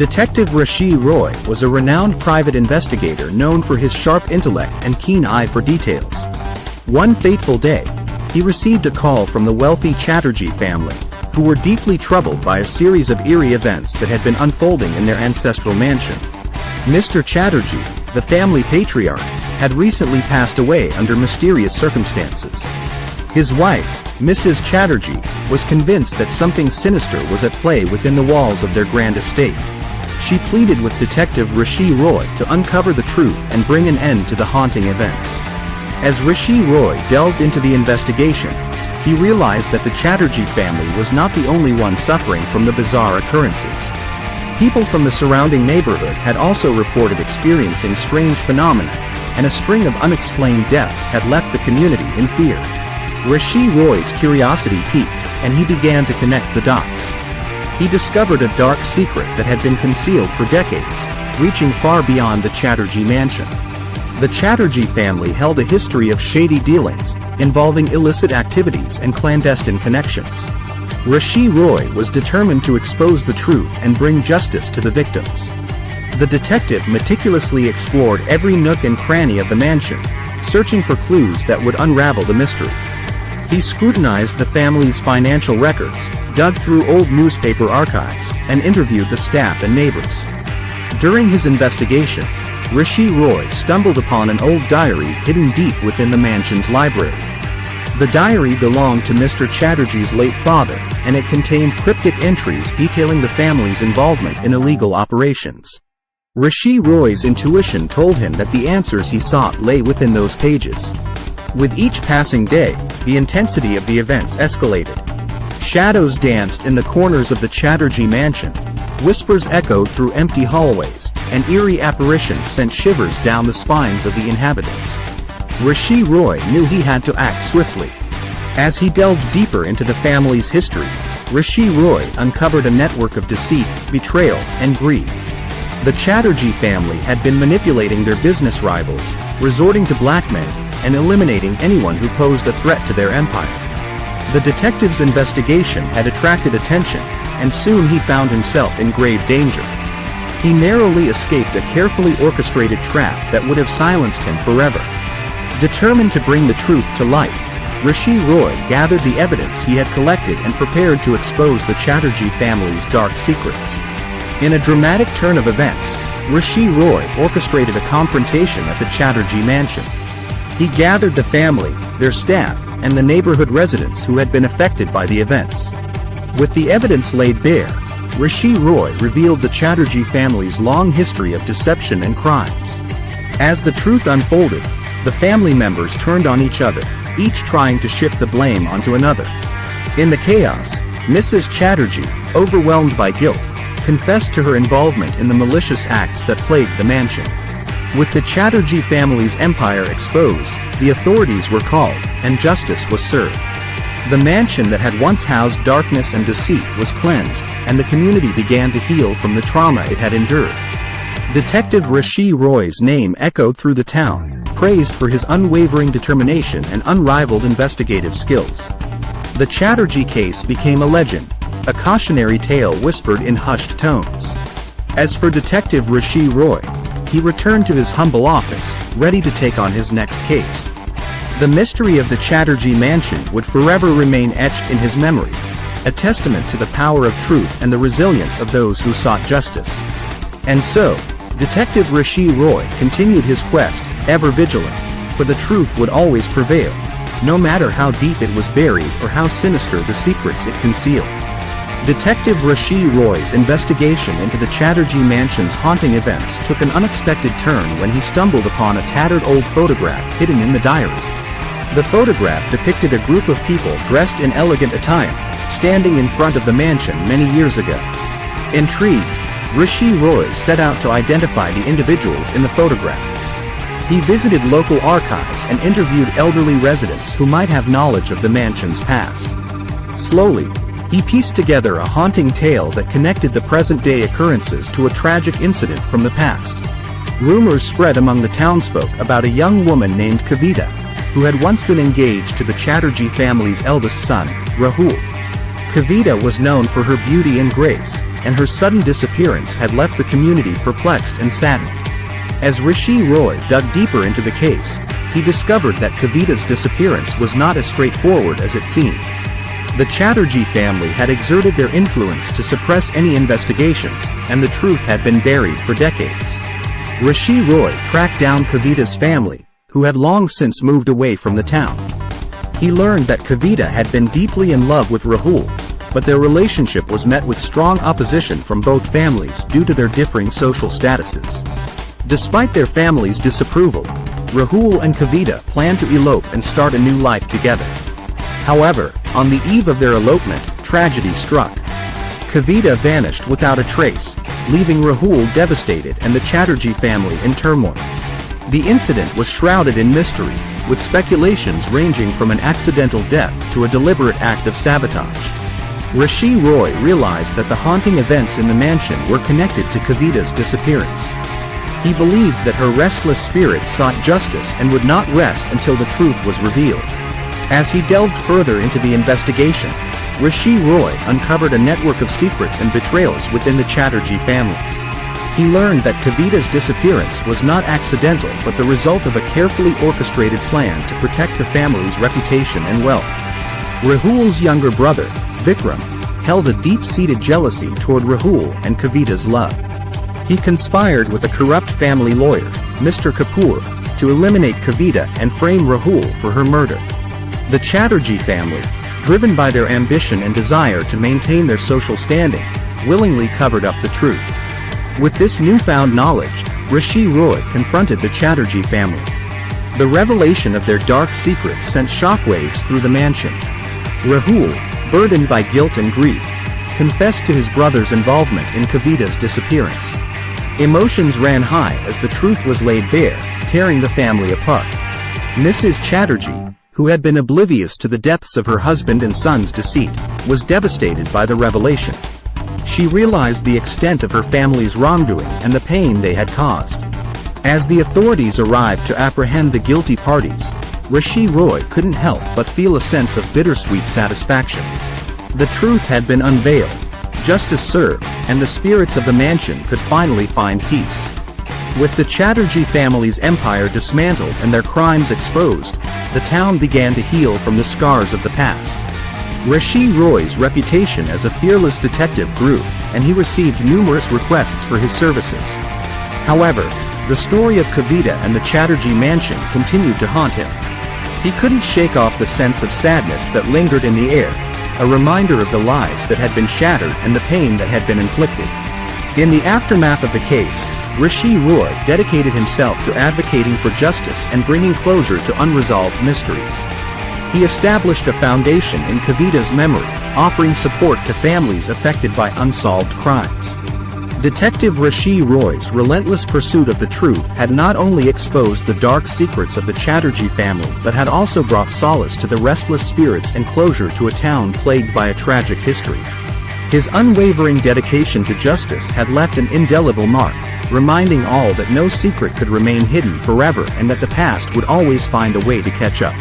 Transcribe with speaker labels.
Speaker 1: Detective Rishi Roy was a renowned private investigator known for his sharp intellect and keen eye for details. One fateful day, he received a call from the wealthy Chatterjee family, who were deeply troubled by a series of eerie events that had been unfolding in their ancestral mansion. Mr. Chatterjee, the family patriarch, had recently passed away under mysterious circumstances. His wife, Mrs. Chatterjee, was convinced that something sinister was at play within the walls of their grand estate. She pleaded with Detective Rishi Roy to uncover the truth and bring an end to the haunting events. As Rishi Roy delved into the investigation, he realized that the Chatterjee family was not the only one suffering from the bizarre occurrences. People from the surrounding neighborhood had also reported experiencing strange phenomena, and a string of unexplained deaths had left the community in fear. Rishi Roy's curiosity piqued, and he began to connect the dots. He discovered a dark secret that had been concealed for decades, reaching far beyond the Chatterjee mansion. The Chatterjee family held a history of shady dealings, involving illicit activities and clandestine connections. Rishi Roy was determined to expose the truth and bring justice to the victims. The detective meticulously explored every nook and cranny of the mansion, searching for clues that would unravel the mystery. He scrutinized the family's financial records, dug through old newspaper archives, and interviewed the staff and neighbors. During his investigation, Rishi Roy stumbled upon an old diary hidden deep within the mansion's library. The diary belonged to Mr. Chatterjee's late father, and it contained cryptic entries detailing the family's involvement in illegal operations. Rishi Roy's intuition told him that the answers he sought lay within those pages. With each passing day, the intensity of the events escalated. Shadows danced in the corners of the Chatterjee mansion, whispers echoed through empty hallways, and eerie apparitions sent shivers down the spines of the inhabitants. Rishi Roy knew he had to act swiftly. As he delved deeper into the family's history, Rishi Roy uncovered a network of deceit, betrayal, and greed. The Chatterjee family had been manipulating their business rivals, resorting to blackmail, and eliminating anyone who posed a threat to their empire. The detective's investigation had attracted attention, and soon he found himself in grave danger. He narrowly escaped a carefully orchestrated trap that would have silenced him forever. Determined to bring the truth to light, Rishi Roy gathered the evidence he had collected and prepared to expose the Chatterjee family's dark secrets. In a dramatic turn of events, Rishi Roy orchestrated a confrontation at the Chatterjee mansion. He gathered the family, their staff, and the neighborhood residents who had been affected by the events. With the evidence laid bare, Rishi Roy revealed the Chatterjee family's long history of deception and crimes. As the truth unfolded, the family members turned on each other, each trying to shift the blame onto another. In the chaos, Mrs. Chatterjee, overwhelmed by guilt, confessed to her involvement in the malicious acts that plagued the mansion. With the Chatterjee family's empire exposed, the authorities were called, and justice was served. The mansion that had once housed darkness and deceit was cleansed, and the community began to heal from the trauma it had endured. Detective Rishi Roy's name echoed through the town, praised for his unwavering determination and unrivaled investigative skills. The Chatterjee case became a legend, a cautionary tale whispered in hushed tones. As for Detective Rishi Roy, he returned to his humble office, ready to take on his next case. The mystery of the Chatterjee mansion would forever remain etched in his memory, a testament to the power of truth and the resilience of those who sought justice. And so, Detective Rishi Roy continued his quest, ever vigilant, for the truth would always prevail, no matter how deep it was buried or how sinister the secrets it concealed. Detective Rishi Roy's investigation into the Chatterjee mansion's haunting events took an unexpected turn when he stumbled upon a tattered old photograph hidden in the diary. The photograph depicted a group of people dressed in elegant attire, standing in front of the mansion many years ago. Intrigued, Rishi Roy set out to identify the individuals in the photograph. He visited local archives and interviewed elderly residents who might have knowledge of the mansion's past. Slowly, he pieced together a haunting tale that connected the present-day occurrences to a tragic incident from the past. Rumors spread among the townsfolk about a young woman named Kavita, who had once been engaged to the Chatterjee family's eldest son, Rahul. Kavita was known for her beauty and grace, and her sudden disappearance had left the community perplexed and saddened. As Rishi Roy dug deeper into the case, he discovered that Kavita's disappearance was not as straightforward as it seemed. The Chatterjee family had exerted their influence to suppress any investigations, and the truth had been buried for decades. Rishi Roy tracked down Kavita's family, who had long since moved away from the town. He learned that Kavita had been deeply in love with Rahul, but their relationship was met with strong opposition from both families due to their differing social statuses. Despite their families' disapproval, Rahul and Kavita planned to elope and start a new life together. However, on the eve of their elopement, tragedy struck. Kavita vanished without a trace, leaving Rahul devastated and the Chatterjee family in turmoil. The incident was shrouded in mystery, with speculations ranging from an accidental death to a deliberate act of sabotage. Rishi Roy realized that the haunting events in the mansion were connected to Kavita's disappearance. He believed that her restless spirit sought justice and would not rest until the truth was revealed. As he delved further into the investigation, Rishi Roy uncovered a network of secrets and betrayals within the Chatterjee family. He learned that Kavita's disappearance was not accidental but the result of a carefully orchestrated plan to protect the family's reputation and wealth. Rahul's younger brother, Vikram, held a deep-seated jealousy toward Rahul and Kavita's love. He conspired with a corrupt family lawyer, Mr. Kapoor, to eliminate Kavita and frame Rahul for her murder. The Chatterjee family, driven by their ambition and desire to maintain their social standing, willingly covered up the truth. With this newfound knowledge, Rishi Roy confronted the Chatterjee family. The revelation of their dark secrets sent shockwaves through the mansion. Rahul, burdened by guilt and grief, confessed to his brother's involvement in Kavita's disappearance. Emotions ran high as the truth was laid bare, tearing the family apart. Mrs. Chatterjee, who had been oblivious to the depths of her husband and son's deceit, was devastated by the revelation. She realized the extent of her family's wrongdoing and the pain they had caused. As the authorities arrived to apprehend the guilty parties, Rishi Roy couldn't help but feel a sense of bittersweet satisfaction. The truth had been unveiled, justice served, and the spirits of the mansion could finally find peace. With the Chatterjee family's empire dismantled and their crimes exposed, the town began to heal from the scars of the past. Rishi Roy's reputation as a fearless detective grew, and he received numerous requests for his services. However, the story of Kavita and the Chatterjee mansion continued to haunt him. He couldn't shake off the sense of sadness that lingered in the air, a reminder of the lives that had been shattered and the pain that had been inflicted. In the aftermath of the case, Rishi Roy dedicated himself to advocating for justice and bringing closure to unresolved mysteries. He established a foundation in Kavita's memory, offering support to families affected by unsolved crimes. Detective Rishi Roy's relentless pursuit of the truth had not only exposed the dark secrets of the Chatterjee family but had also brought solace to the restless spirits and closure to a town plagued by a tragic history. His unwavering dedication to justice had left an indelible mark, reminding all that no secret could remain hidden forever and that the past would always find a way to catch up.